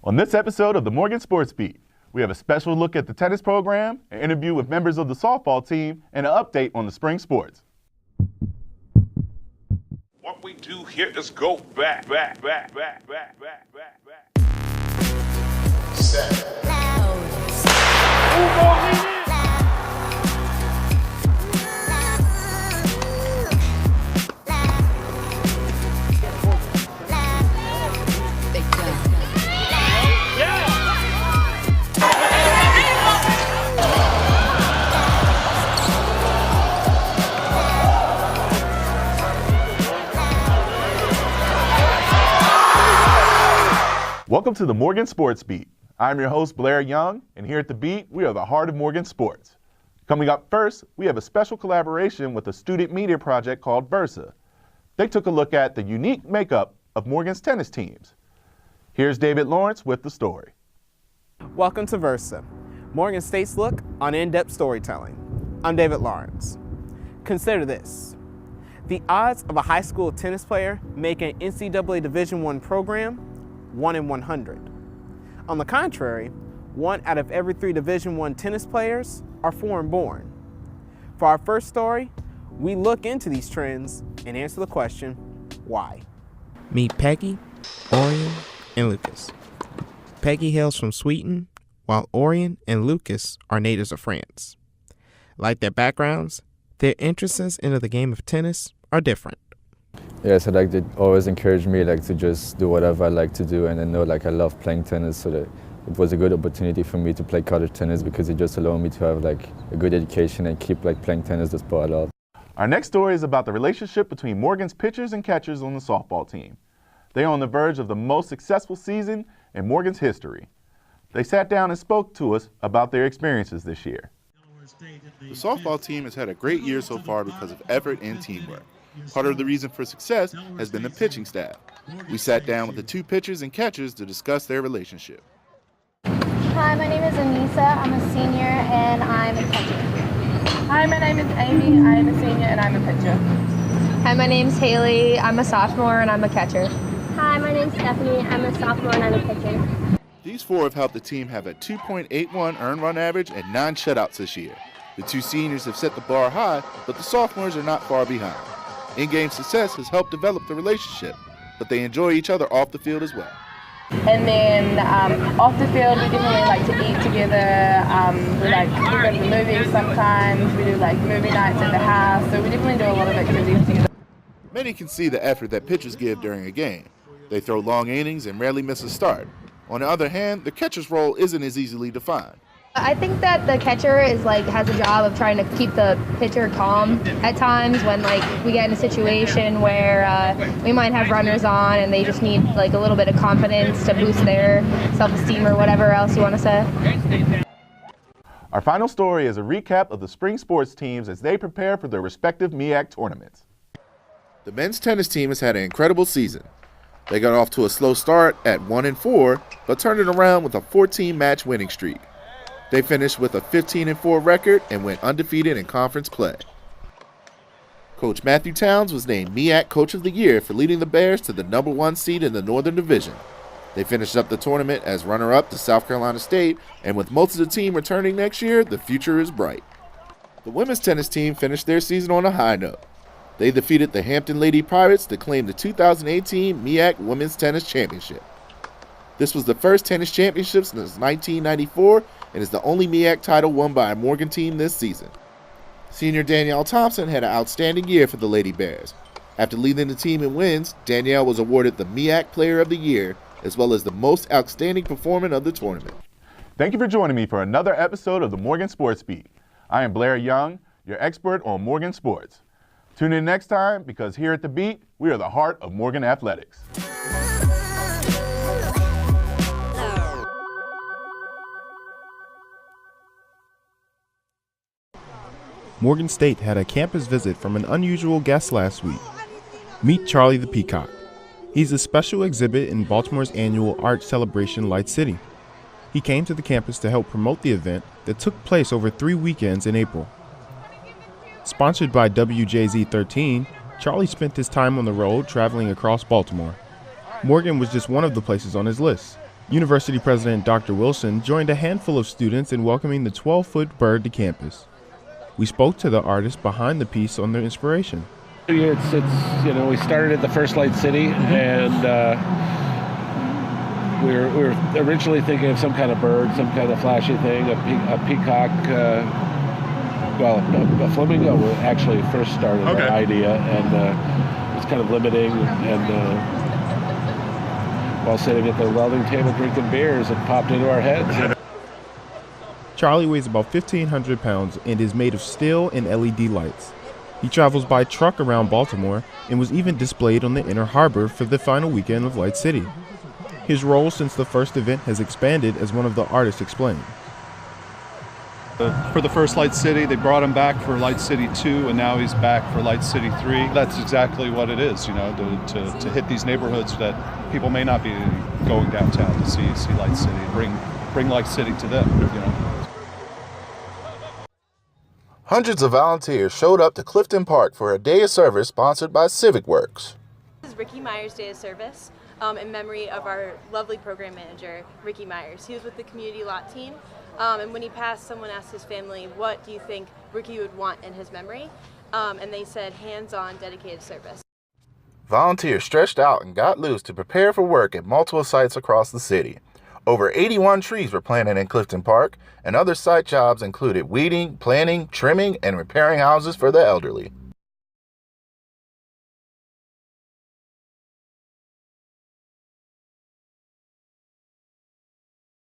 On this episode of the Morgan Sports Beat, we have a special look at the tennis program, an interview with members of the softball team, and an update on the spring sports. What we do here is go back. Set. Welcome to the Morgan Sports Beat. I'm your host, Blair Young, and here at the Beat, we are the heart of Morgan sports. Coming up first, we have a special collaboration with a student media project called Versa. They took a look at the unique makeup of Morgan's tennis teams. Here's David Lawrence with the story. Welcome to Versa, Morgan State's look on in-depth storytelling. I'm David Lawrence. Consider this. The odds of a high school tennis player making an NCAA Division I program, 1 in 100. On the contrary, 1 out of every 3 Division I tennis players are foreign-born. For our first story, we look into these trends and answer the question, why? Meet Peggy, Orion, and Lucas. Peggy hails from Sweden, while Orion and Lucas are natives of France. Like their backgrounds, their interests into the game of tennis are different. Yeah, so they always encouraged me to just do whatever I like to do, and I know I love playing tennis, so that it was a good opportunity for me to play college tennis because it just allowed me to have a good education and keep playing tennis, the sport I love. Our next story is about the relationship between Morgan's pitchers and catchers on the softball team. They are on the verge of the most successful season in Morgan's history. They sat down and spoke to us about their experiences this year. The softball team has had a great year so far because of effort and teamwork. Part of the reason for success has been the pitching staff. We sat down with the 2 pitchers and catchers to discuss their relationship. Hi, my name is Anissa. I'm a senior and I'm a catcher. Hi, my name is Amy. I am a senior and I'm a pitcher. Hi, my name's Haley. I'm a sophomore and I'm a catcher. Hi, my name's Stephanie. I'm a sophomore and I'm a pitcher. These 4 have helped the team have a 2.81 earned run average and 9 shutouts this year. The 2 seniors have set the bar high, but the sophomores are not far behind. In-game success has helped develop the relationship, but they enjoy each other off the field as well. And then off the field, we definitely like to eat together. We go to the movies sometimes. We do movie nights at the house. So we definitely do a lot of activities together. Many can see the effort that pitchers give during a game. They throw long innings and rarely miss a start. On the other hand, the catcher's role isn't as easily defined. I think that the catcher has a job of trying to keep the pitcher calm at times when we get in a situation where we might have runners on and they just need a little bit of confidence to boost their self-esteem or whatever else you want to say. Our final story is a recap of the spring sports teams as they prepare for their respective MEAC tournaments. The men's tennis team has had an incredible season. They got off to a slow start at 1-4, but turned it around with a 14-match winning streak. They finished with a 15-4 record and went undefeated in conference play. Coach Matthew Towns was named MEAC Coach of the Year for leading the Bears to the number 1 seed in the Northern Division. They finished up the tournament as runner-up to South Carolina State, and with most of the team returning next year, the future is bright. The women's tennis team finished their season on a high note. They defeated the Hampton Lady Pirates to claim the 2018 MEAC Women's Tennis Championship. This was the first tennis championship since 1994 and is the only MEAC title won by a Morgan team this season. Senior Danielle Thompson had an outstanding year for the Lady Bears. After leading the team in wins, Danielle was awarded the MEAC Player of the Year as well as the most outstanding performer of the tournament. Thank you for joining me for another episode of the Morgan Sports Beat. I am Blair Young, your expert on Morgan sports. Tune in next time because here at the Beat, we are the heart of Morgan athletics. Morgan State had a campus visit from an unusual guest last week. Meet Charlie the Peacock. He's a special exhibit in Baltimore's annual art celebration, Light City. He came to the campus to help promote the event that took place over 3 weekends in April. Sponsored by WJZ 13, Charlie spent his time on the road traveling across Baltimore. Morgan was just one of the places on his list. University President Dr. Wilson joined a handful of students in welcoming the 12-foot bird to campus. We spoke to the artist behind the piece on their inspiration. It's we started at the First Light City, and we were originally thinking of some kind of bird, some kind of flashy thing, a peacock. A flamingo actually first started the idea, and it was kind of limiting. And while sitting at the welding table drinking beers, it popped into our heads. Charlie weighs about 1,500 pounds and is made of steel and LED lights. He travels by truck around Baltimore and was even displayed on the Inner Harbor for the final weekend of Light City. His role since the first event has expanded, as one of the artists explained. For the first Light City, they brought him back for Light City 2, and now he's back for Light City 3. That's exactly what it is, to hit these neighborhoods that people may not be going downtown to see Light City, bring Light City to them, Hundreds of volunteers showed up to Clifton Park for a day of service sponsored by Civic Works. This is Ricky Myers' Day of Service in memory of our lovely program manager, Ricky Myers. He was with the community lot team, and when he passed, someone asked his family, what do you think Ricky would want in his memory? And they said, hands-on, dedicated service. Volunteers stretched out and got loose to prepare for work at multiple sites across the city. Over 81 trees were planted in Clifton Park, and other site jobs included weeding, planting, trimming, and repairing houses for the elderly.